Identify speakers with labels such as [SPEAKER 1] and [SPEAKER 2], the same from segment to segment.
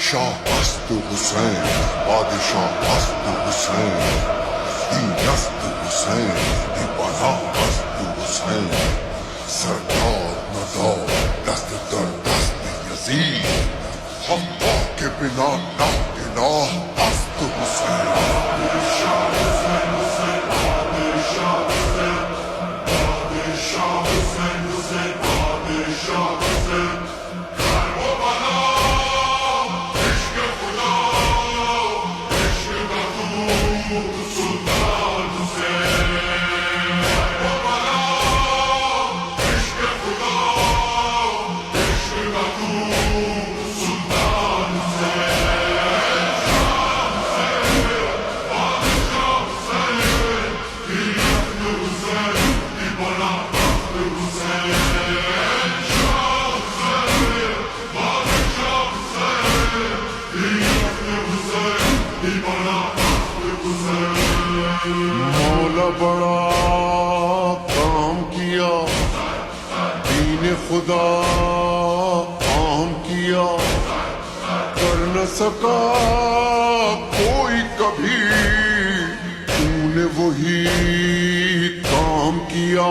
[SPEAKER 1] شاه است حسین، پادشاه است حسین، این است حسین، دیوانه است حسین. سرکار ندار دست در دست یزید، حتی که بنا ناگناه است حسین. پادشاه حسین، حسین، پادشاه حسین، پادشاه حسین، حسین، پادشاه حسین. मौला बड़ा काम किया, दीन खुदा काम किया, कर न सका कोई कभी, तूने वही काम किया।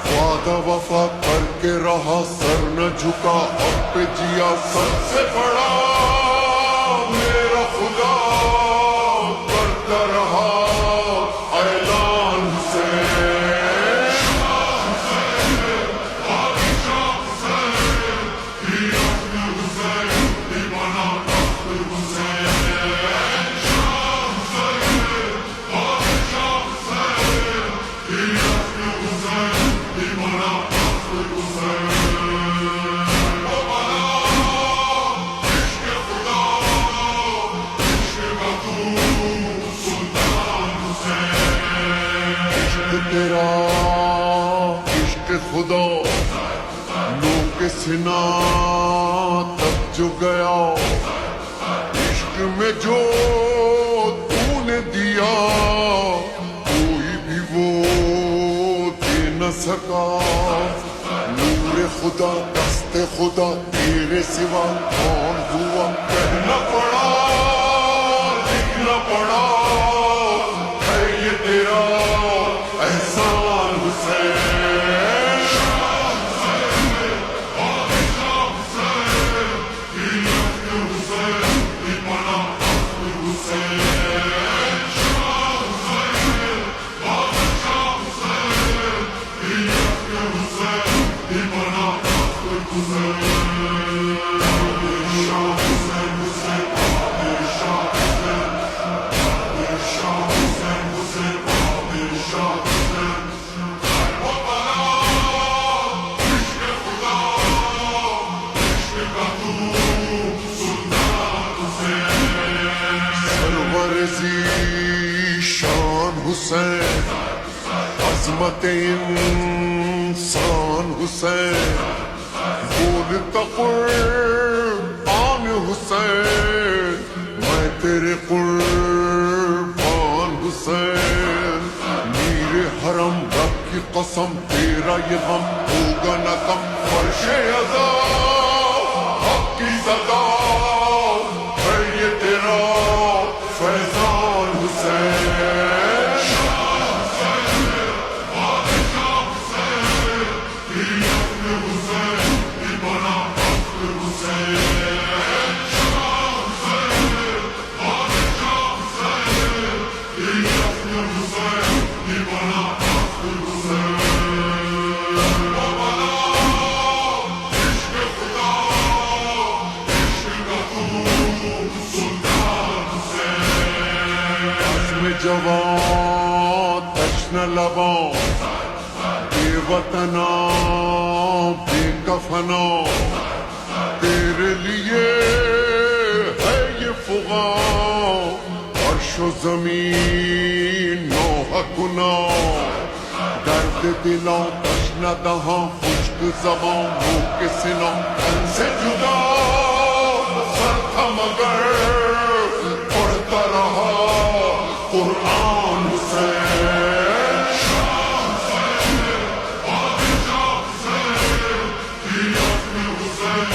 [SPEAKER 1] वादा वफा करके रहा, सर न झुका, अब पे जिया। सबसे बड़ा मेरा खुदा करता रहा ऐलान तेरा इश्क खुदा लो के सिना तक जो गया, इश्क में जो तूने दिया कोई भी वो दे न सका। नूर खुदा दस्ते खुदा तेरे सिवा कौन हुआ, कहना पड़ा लिखना पड़ा है ये तेरा एहसान हुसैन। शान हुसैन, अजमत इंसान हुसैन, बोलता कुर्बान हुसैन, मैं तेरे कुर्बान हुसैन। मीरे हरम रब की कसम तेरा ये गम होगा न कम, फर्शे अज़ा हक की सदा है ये तेरा फैज़ान हुसैन। जवान तश्न लबों बेवतना बेकफना, तेरे लिए है ये फुगा, अर्श व ज़मीन नौह गुना। दर्द दिलों तश्न दहां खुश्क ज़बां मुँह के सिनों तन से जुदा, सर था मगर पढ़ता रहा कुरान हुसैन। शाह हुसैन, पादशाह हुसैन, हुसैन,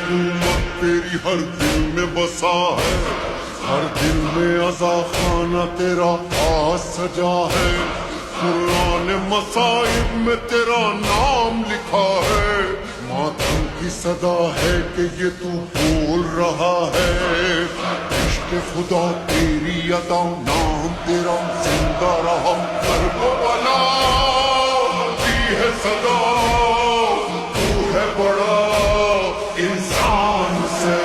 [SPEAKER 1] हुकूमत तेरी हर दिल में बसा है, हर दिल में अज़ा खाना तेरा आज सजा है। कुरान मसाइब में तेरा नाम लिखा है, मातम की सदा है कि ये तू बोल रहा है। इश्क खुदा तेरी अदा नाम तेरा जिंदा रहा, करबला दी है सदा, तू है बड़ा इंसान से।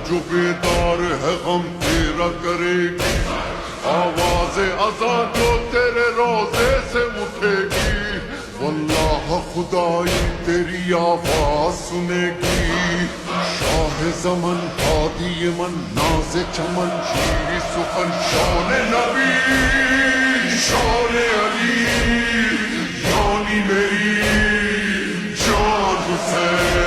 [SPEAKER 1] जो बेदार है गम तेरा करेगी, आवाज़ अज़ा जो तेरे रोज़े से उठेगी, वल्लाह खुदाई तेरी आवाज़ सुनेगी। शाह ज़मन हादी मन नाज़े चमन शीरी सुखन, शान नबी शान अली, यानी मेरी जान हुसैन।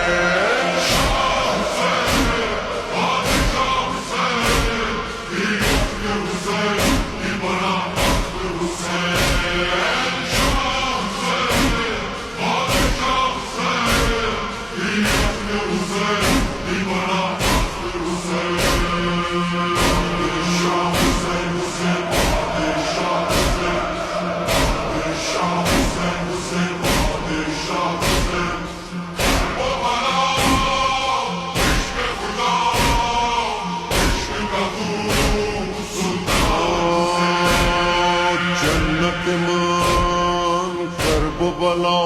[SPEAKER 1] करबला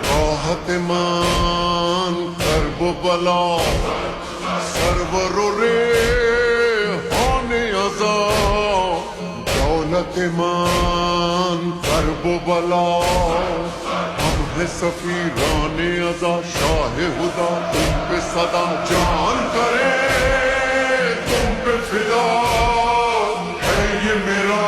[SPEAKER 1] राहत मान करबला, सरवरो रे होने अज़ा दौलत मान करबला। हम है सफीराने अज़ा शाह हुदा, तुम पे सदा जान करे तुम पे फिदा है ये मेरा